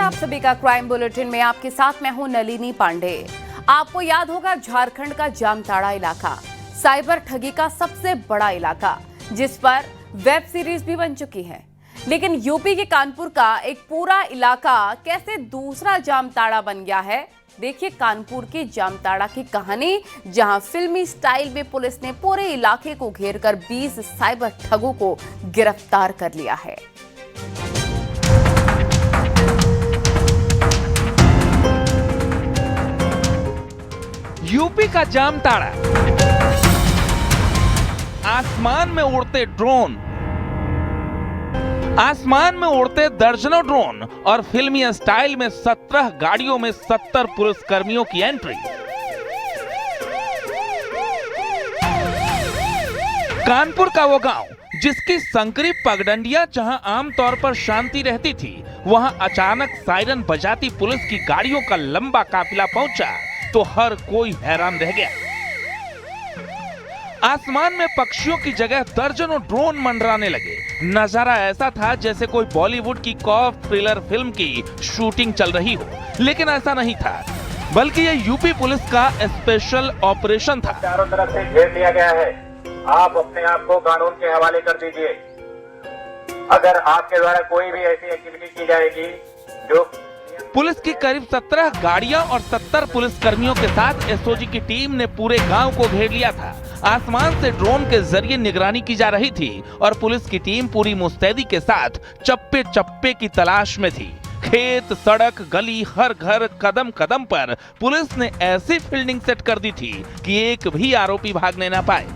आप सभी का क्राइम बुलेटिन में। आपके साथ मैं हूं नलिनी पांडे। आपको याद होगा झारखंड का जामताड़ा इलाका साइबर ठगी का सबसे बड़ा इलाका, जिस पर वेब सीरीज भी बन चुकी है। लेकिन यूपी के कानपुर का एक पूरा इलाका कैसे दूसरा जामताड़ा बन गया है, देखिए कानपुर की जामताड़ा की कहानी, जहां फिल्मी स्टाइल में पुलिस ने पूरे इलाके को घेरकर 20 साइबर ठगों को गिरफ्तार कर लिया है। यूपी का जामताड़ा, आसमान में उड़ते ड्रोन, आसमान में उड़ते दर्जनों ड्रोन और फिल्मी स्टाइल में 17 गाड़ियों में 70 पुलिसकर्मियों की एंट्री। कानपुर का वो गांव जिसकी संकरी पगडंडियां जहां आमतौर पर शांति रहती थी, वहां अचानक सायरन बजाती पुलिस की गाड़ियों का लंबा काफिला पहुंचा तो हर कोई हैरान रह गया। आसमान में पक्षियों की जगह दर्जनों ड्रोन मंडराने लगे। नजारा ऐसा था जैसे कोई बॉलीवुड की कॉप थ्रिलर फिल्म की शूटिंग चल रही हो, लेकिन ऐसा नहीं था, बल्कि ये यूपी पुलिस का स्पेशल ऑपरेशन था। चारों तरफ से घेर लिया गया है, आप अपने आप को कानून के हवाले कर दीजिए। अगर आपके द्वारा कोई भी ऐसी एक्टिविटी की जाएगी जो पुलिस की करीब 17 गाड़ियां और 70 पुलिसकर्मियों के साथ एसओजी की टीम ने पूरे गांव को घेर लिया था। आसमान से ड्रोन के जरिए निगरानी की जा रही थी और पुलिस की टीम पूरी मुस्तैदी के साथ चप्पे चप्पे की तलाश में थी। खेत, सड़क, गली, हर घर, कदम कदम पर पुलिस ने ऐसी फील्डिंग सेट कर दी थी कि एक भी आरोपी भागने ना पाए।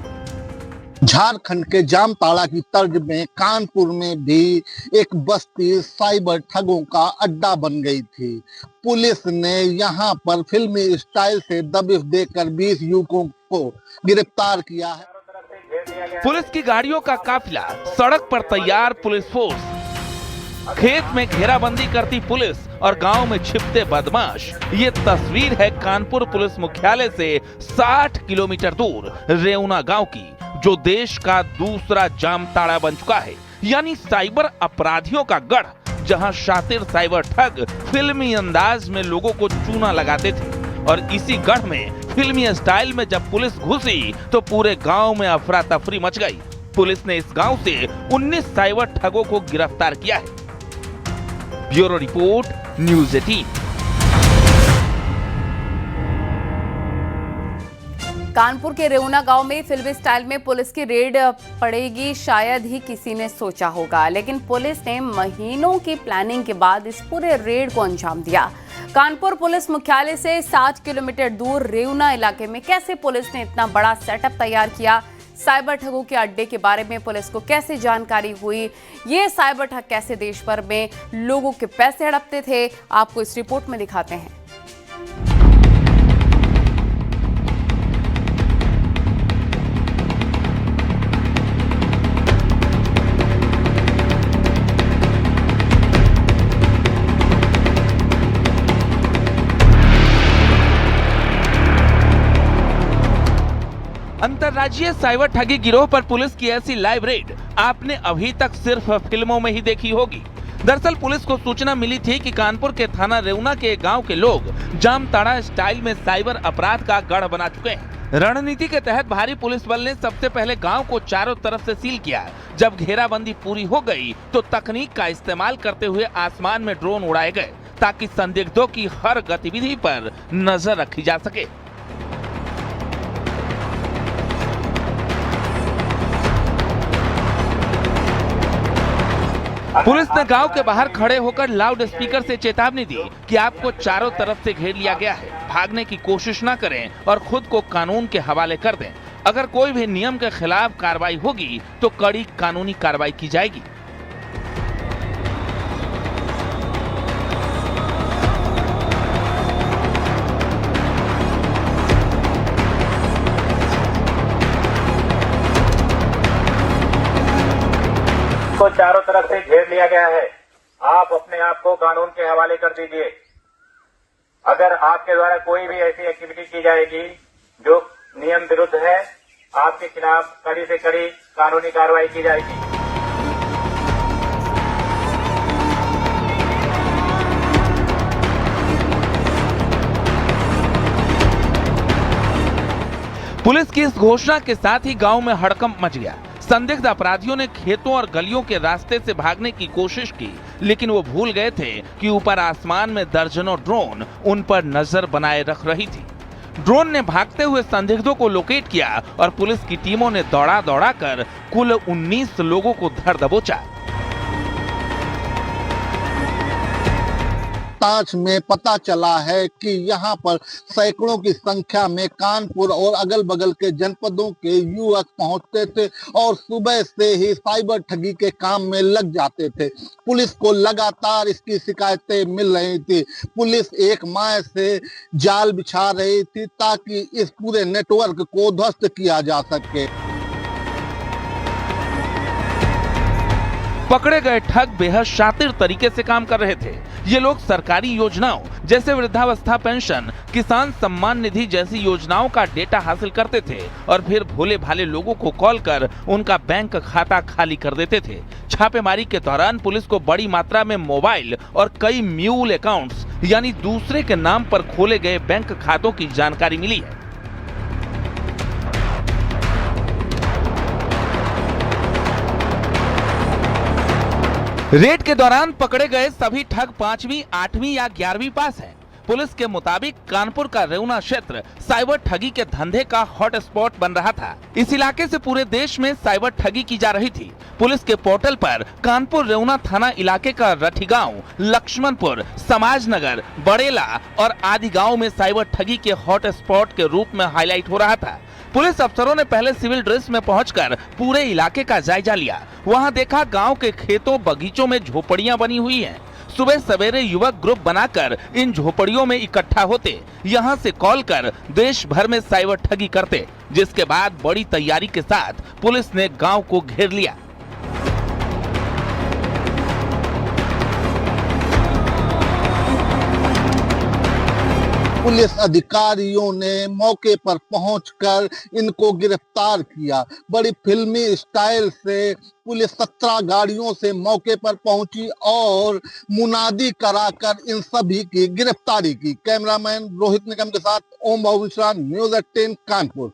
झारखंड के जामताड़ा की तर्ज में कानपुर में भी एक बस्ती साइबर ठगों का अड्डा बन गई थी। पुलिस ने यहां पर फिल्मी स्टाइल से दबिश देकर 20 युवकों को गिरफ्तार किया है। पुलिस की गाड़ियों का काफिला, सड़क पर तैयार पुलिस फोर्स, खेत में घेराबंदी करती पुलिस और गांव में छिपते बदमाश। ये तस्वीर है कानपुर पुलिस मुख्यालय से 60 किलोमीटर दूर रेउना गांव की, जो देश का दूसरा जामताड़ा बन चुका है, यानी साइबर अपराधियों का गढ़, जहां शातिर साइबर ठग फिल्मी अंदाज में लोगों को चूना लगाते थे। और इसी गढ़ में फिल्मी स्टाइल में जब पुलिस घुसी तो पूरे गांव में अफरा तफरी मच गई। पुलिस ने इस गांव से 19 साइबर ठगों को गिरफ्तार किया है। Bureau report, news 18। कानपुर के रेउना गांव में फिल्मी स्टाइल में पुलिस की रेड पड़ेगी, शायद ही किसी ने सोचा होगा, लेकिन पुलिस ने महीनों की प्लानिंग के बाद इस पूरे रेड को अंजाम दिया। कानपुर पुलिस मुख्यालय से 60 किलोमीटर दूर रेउना इलाके में कैसे पुलिस ने इतना बड़ा सेटअप तैयार किया, साइबर ठगों के अड्डे के बारे में पुलिस को कैसे जानकारी हुई, ये साइबर ठग कैसे देश भर में लोगों के पैसे हड़पते थे, आपको इस रिपोर्ट में दिखाते हैं। अंतर्राज्यीय साइबर ठगी गिरोह पर पुलिस की ऐसी लाइव रेड आपने अभी तक सिर्फ फिल्मों में ही देखी होगी। दरअसल पुलिस को सूचना मिली थी कि कानपुर के थाना रेउना के गांव के लोग जामताड़ा स्टाइल में साइबर अपराध का गढ़ बना चुके हैं। रणनीति के तहत भारी पुलिस बल ने सबसे पहले गांव को चारों तरफ से सील किया। जब घेराबंदी पूरी हो गई तो तकनीक का इस्तेमाल करते हुए आसमान में ड्रोन उड़ाए गए ताकि संदिग्धों की हर गतिविधि पर नजर रखी जा सके। पुलिस ने गांव के बाहर खड़े होकर लाउड स्पीकर से चेतावनी दी कि आपको चारों तरफ से घेर लिया गया है, भागने की कोशिश न करें और खुद को कानून के हवाले कर दें। अगर कोई भी नियम के खिलाफ कार्रवाई होगी तो कड़ी कानूनी कार्रवाई की जाएगी। को चारों तरफ से घेर लिया गया है, आप अपने आप को कानून के हवाले कर दीजिए। अगर आपके द्वारा कोई भी ऐसी एक्टिविटी की जाएगी जो नियम विरुद्ध है, आपके खिलाफ कड़ी से कड़ी कानूनी कार्रवाई की जाएगी। पुलिस की इस घोषणा के साथ ही गांव में हड़कंप मच गया। संदिग्ध अपराधियों ने खेतों और गलियों के रास्ते से भागने की कोशिश की, लेकिन वो भूल गए थे कि ऊपर आसमान में दर्जनों ड्रोन उन पर नजर बनाए रख रही थी। ड्रोन ने भागते हुए संदिग्धों को लोकेट किया और पुलिस की टीमों ने दौड़ा दौड़ा कर कुल 19 लोगों को धर दबोचा। पूछताछ में पता चला है कि यहाँ पर सैकड़ों की संख्या में कानपुर और अगल बगल के जनपदों के युवक पहुंचते थे और सुबह से ही साइबर ठगी के काम में लग जाते थे। पुलिस को लगातार इसकी शिकायतें मिल रही थी। पुलिस एक माह से जाल बिछा रही थी ताकि इस पूरे नेटवर्क को ध्वस्त किया जा सके। पकड़े गए ठग बेहद शातिर तरीके से काम कर रहे थे। ये लोग सरकारी योजनाओं जैसे वृद्धावस्था पेंशन, किसान सम्मान निधि जैसी योजनाओं का डेटा हासिल करते थे और फिर भोले भाले लोगों को कॉल कर उनका बैंक खाता खाली कर देते थे। छापेमारी के दौरान पुलिस को बड़ी मात्रा में मोबाइल और कई म्यूल अकाउंट्स यानी दूसरे के नाम पर खोले गए बैंक खातों की जानकारी मिली है। रेड के दौरान पकड़े गए सभी ठग 5वीं, 8वीं या 11वीं पास हैं। पुलिस के मुताबिक कानपुर का रेउना क्षेत्र साइबर ठगी के धंधे का हॉट स्पॉट बन रहा था। इस इलाके से पूरे देश में साइबर ठगी की जा रही थी। पुलिस के पोर्टल पर कानपुर रेउना थाना इलाके का रठीगांव, लक्ष्मणपुर, समाजनगर, बड़ेला और आदि गांव में साइबर ठगी के हॉट स्पॉट के रूप में हाईलाइट हो रहा था। पुलिस अफसरों ने पहले सिविल ड्रेस में पहुंचकर पूरे इलाके का जायजा लिया। वहां देखा गांव के खेतों बगीचों में झोपड़ियां बनी हुई हैं। सुबह सवेरे युवक ग्रुप बनाकर इन झोपड़ियों में इकट्ठा होते, यहां से कॉल कर देश भर में साइबर ठगी करते, जिसके बाद बड़ी तैयारी के साथ पुलिस ने गांव को घेर लिया। पुलिस अधिकारियों ने मौके पर पहुंचकर इनको गिरफ्तार किया। बड़ी फिल्मी स्टाइल से पुलिस 17 गाड़ियों से मौके पर पहुंची और मुनादी कराकर इन सभी की गिरफ्तारी की। कैमरामैन रोहित निगम के साथ ओम बाबू मिश्रा, न्यूज़ 18 कानपुर।